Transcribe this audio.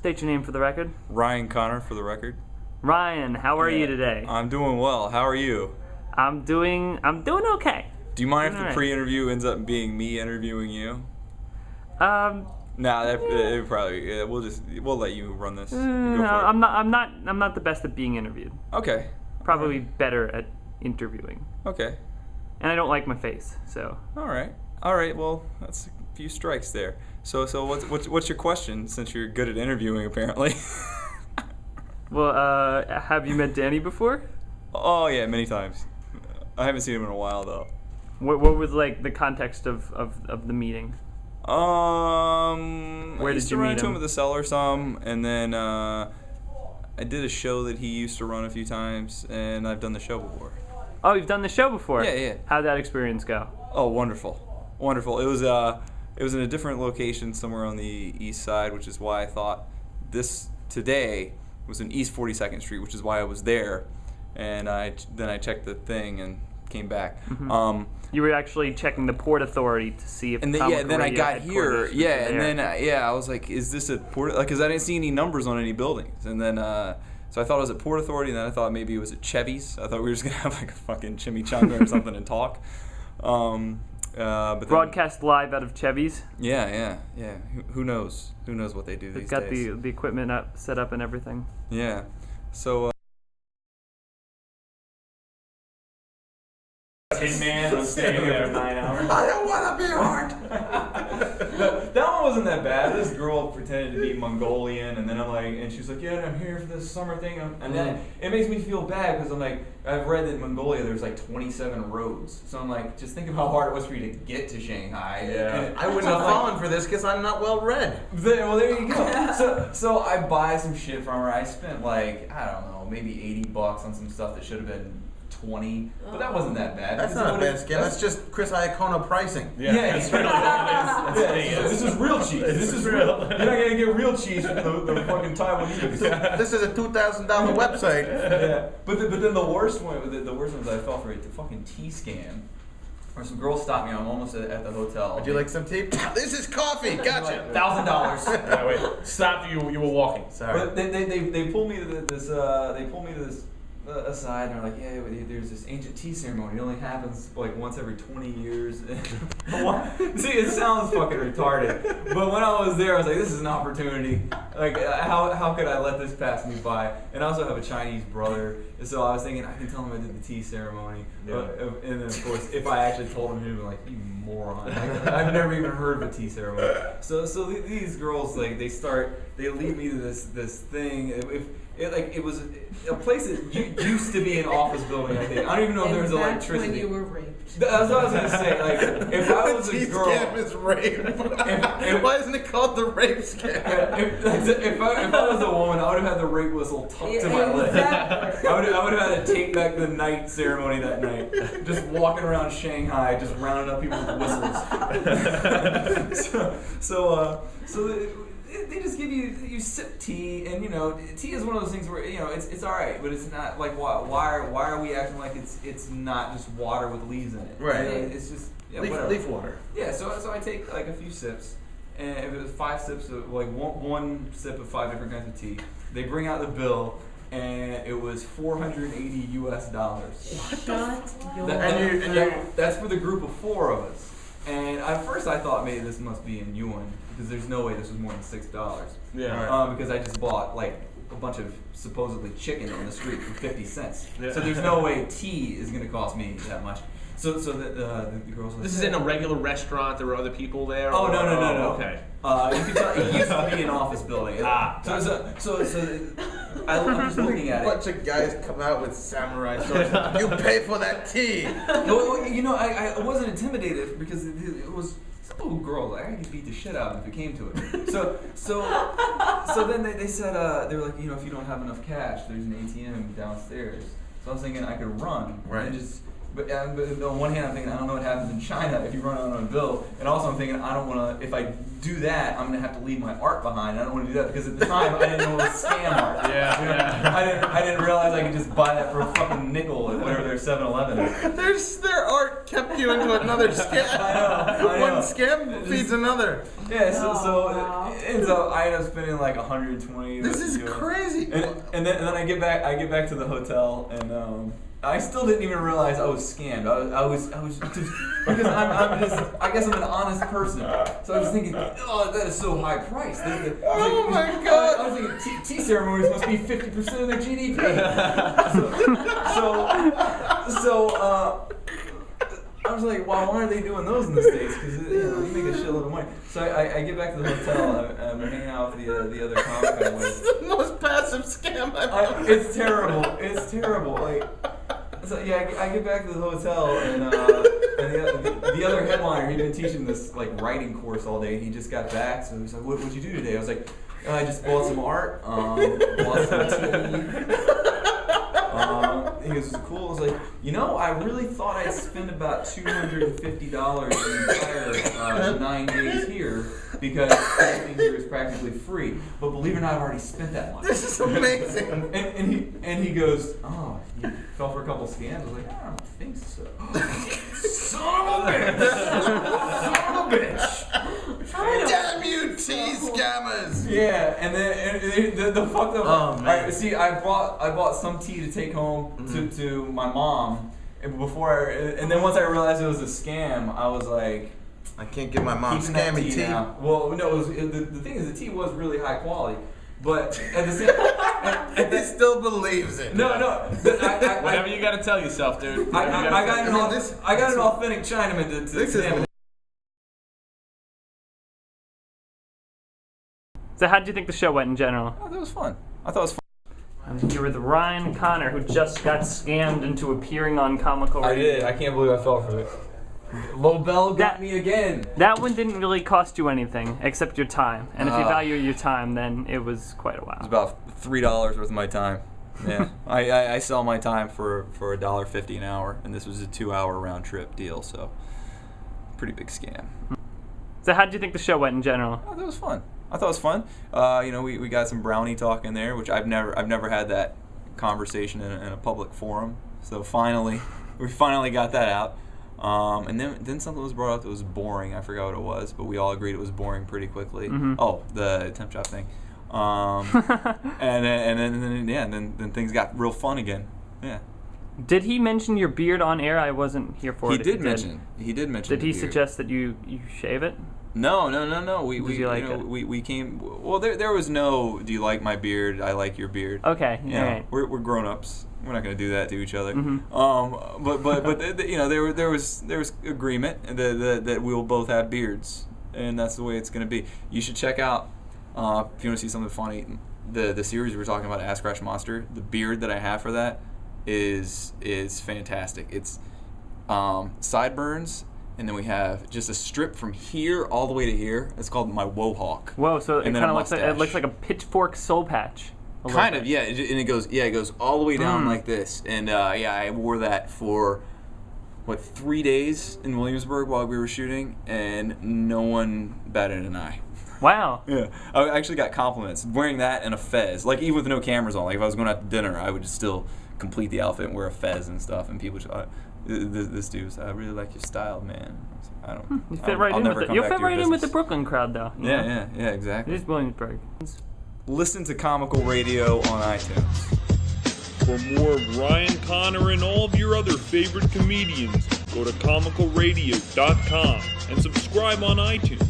State your name for the record. Ryan Connor for the record. Ryan, how are you today? I'm doing well. How are you? I'm doing okay. Do you mind if the Alright. pre-interview ends up being me interviewing you? Um, Nah, it probably. Yeah, we'll let you run this. You go no, for it. I'm not the best at being interviewed. Okay. Probably better at interviewing. Okay. And I don't like my face, so. All right. Well, that's a few strikes there. So what's your question? Since you're good at interviewing, apparently. Well, have you met Danny before? Oh yeah, many times. I haven't seen him in a while though. What was like the context of the meeting? Where I used did to you run meet into him him? at the cellar some, and then I did a show that he used to run a few times, and I've done the show before. Oh, you've done the show before. Yeah. How'd that experience go? Oh, wonderful. It was in a different location somewhere on the east side, which is why I thought this today was in East 42nd Street, which is why I was there, and then I checked the thing and came back. Mm-hmm. You were actually checking the Port Authority to see if. And then I got here. Yeah, and then I was like, "Is this a port?" Like, because I didn't see any numbers on any buildings, and then so I thought it was at Port Authority, and then I thought maybe it was at Chevy's. I thought we were just gonna have like a fucking chimichanga or something and talk. But then, broadcast live out of Chevy's. Yeah. Who knows? Who knows what they do They've these got days? the equipment set up and everything. Yeah. So. Tin Man was staying there for 9 hours. I don't want to be hard. That one wasn't that bad. This girl pretended to be Mongolian, and then and she's like, "Yeah, I'm here for this summer thing," and then it makes me feel bad because I'm like, I've read that in Mongolia there's like 27 roads, so I'm like, just think of how hard it was for you to get to Shanghai. Yeah. And I wouldn't have fallen for this because I'm not well read. Well, there you go. So I buy some shit from her. I spent like, I don't know, maybe $80 on some stuff that should have been 20, but that wasn't that bad. That's not a bad scam. That's just Chris Iacono pricing. Yeah, it's real. This is real cheese. This is real. You're not gonna get real cheese from the fucking Taiwanese. This is a $2,000 website. Yeah, but then the worst one was I fell for a fucking tea scam. Where some girl stopped me. I'm almost at the hotel. Would you like some tea? This is coffee. Gotcha. $1,000. Yeah, wait. Stop! You were walking. Sorry. But they pulled me to this aside, and they're like, "Yeah, there's this ancient tea ceremony. It only happens like once every 20 years." See, it sounds fucking retarded, but when I was there, I was like, "This is an opportunity. Like, how could I let this pass me by?" And I also have a Chinese brother, and so I was thinking I can tell him I did the tea ceremony. Yeah. And then of course, if I actually told him, he'd be like, "You moron! Like, I've never even heard of a tea ceremony." So these girls they lead me to this thing. It was a place that used to be an office building, I think. I don't even know if there was electricity. That's when you were raped. That's what I was going to say. Like, if I was a Tea girl... scam is rape. Why isn't it called the rape scam? If I was a woman, I would have had the rape whistle tucked to my leg. Exactly. I would have had a take back the night ceremony that night. Just walking around Shanghai, just rounding up people with whistles. They just give you sip tea, and tea is one of those things where it's all right, but it's not like why are we acting like it's not just water with leaves in it? Right. It's just Leaf water. Yeah. So I take like a few sips, and if it was 5 sips of like one sip of 5 different kinds of tea, they bring out the bill, and it was $480 US. That's for the group of 4 of us. And at first I thought maybe this must be in yuan, because there's no way this was more than $6. Yeah. Because I just bought like a bunch of supposedly chicken on the street for 50 cents. Yeah. So there's no way tea is going to cost me that much. So the girls. This is in a regular restaurant. There were other people there. Oh no. Okay. You can tell it used to be an office building. So I'm just looking at A it. bunch of guys come out with samurai swords. You pay for that tea. I wasn't intimidated because it was some little girl. I could beat the shit out of him if it came to it. So then they said they were like, if you don't have enough cash, there's an ATM downstairs. So I was thinking I could run and just But on one hand, I'm thinking I don't know what happens in China if you run out on a bill, and also I'm thinking I don't want to. If I do that, I'm gonna have to leave my art behind. I don't want to do that because at the time I didn't know it was scam art. Yeah, You know, I didn't realize I could just buy that for a fucking nickel at whatever their 7-Eleven is. Their art kept you into another scam. I know. One scam feeds another. Yeah, so it ends up I end up spending like 120. This is crazy. And then I get back to the hotel and I still didn't even realize I was scammed. I was just because I guess I'm an honest person. So I was thinking, oh, that is so high priced. Oh my God. I was thinking tea ceremonies must be 50% of their GDP. So I was like, well, why are they doing those in the States? Because you make a shitload of money. So I get back to the hotel. I'm hanging out with the other comic I This is was. the most passive scam I've ever. It's terrible. It's terrible. Like, so yeah, I get back to the hotel and the other headliner, he'd been teaching this like writing course all day. He just got back, so he's like, "What'd you do today?" I was like, "I just bought some art, bought some tea." He goes, "Cool." I was like, I really thought I'd spend about $250 the entire 9 days here because everything here is practically free. But believe it or not, I've already spent that much. This is amazing. And he goes, "Oh, you fell for a couple scams?" I was like, "I don't think so." Son of a bitch! Damn you, tea scammers! Yeah, and then the fucked up. Oh, man. See, I bought some tea to take home to my mom, and then once I realized it was a scam, I was like, I can't give my mom keeping that scammy tea. now. Well, no, the thing is, the tea was really high quality, but at the same, He still believes it. no, Whatever you gotta tell yourself, dude. I got this- an authentic Chinaman to This is examine. So how did you think the show went in general? Oh, that was fun. I thought it was fun. I'm here with Ryan Connor, who just got scammed into appearing on Comical I Radio. did. I can't believe I fell for it. Lobel got me again. That one didn't really cost you anything except your time, and if you value your time, then it was quite a while. It's about $3 worth of my time. Yeah, I sell my time for $1.50 an hour, and this was a 2-hour round trip deal, so pretty big scam. So how did you think the show went in general? Oh, that was fun. I thought it was fun. We got some brownie talk in there, which I've never had that conversation in a public forum. So we finally got that out. And then something was brought up that was boring. I forgot what it was, but we all agreed it was boring pretty quickly. Mm-hmm. Oh, the temp job thing. And then things got real fun again. Yeah. Did he mention your beard on air? I wasn't here for it. He if did mention. He did mention. Did he the beard. suggest that you shave it? No. Did you like it? We came. Well, there was no. Do you like my beard? I like your beard. Okay. You know, All right. we're grown ups. We're not going to do that to each other. Mm-hmm. But there was agreement that we'll both have beards, and that's the way it's going to be. You should check out if you want to see something funny. The series we were talking about, Ass Crash Monster. The beard that I have for that is fantastic. It's sideburns, and then we have just a strip from here all the way to here. It's called my Wohawk. Whoa! So it And then kind a of looks like a pitchfork soul patch. A little Kind bit. of, yeah. And it goes all the way down like this. And I wore that for 3 days in Williamsburg while we were shooting, and no one batted an eye. Wow. Yeah, I actually got compliments wearing that and a fez. Like even with no cameras on, like if I was going out to dinner, I would still complete the outfit and wear a fez and stuff. And people just, this dude was, I really like your style, man. I don't. You fit right in with it. You fit right in with the Brooklyn crowd, though. you know? Yeah, exactly. It is Williamsburg. Listen to Comical Radio on iTunes. For more of Ryan Connor and all of your other favorite comedians, go to comicalradio.com and subscribe on iTunes.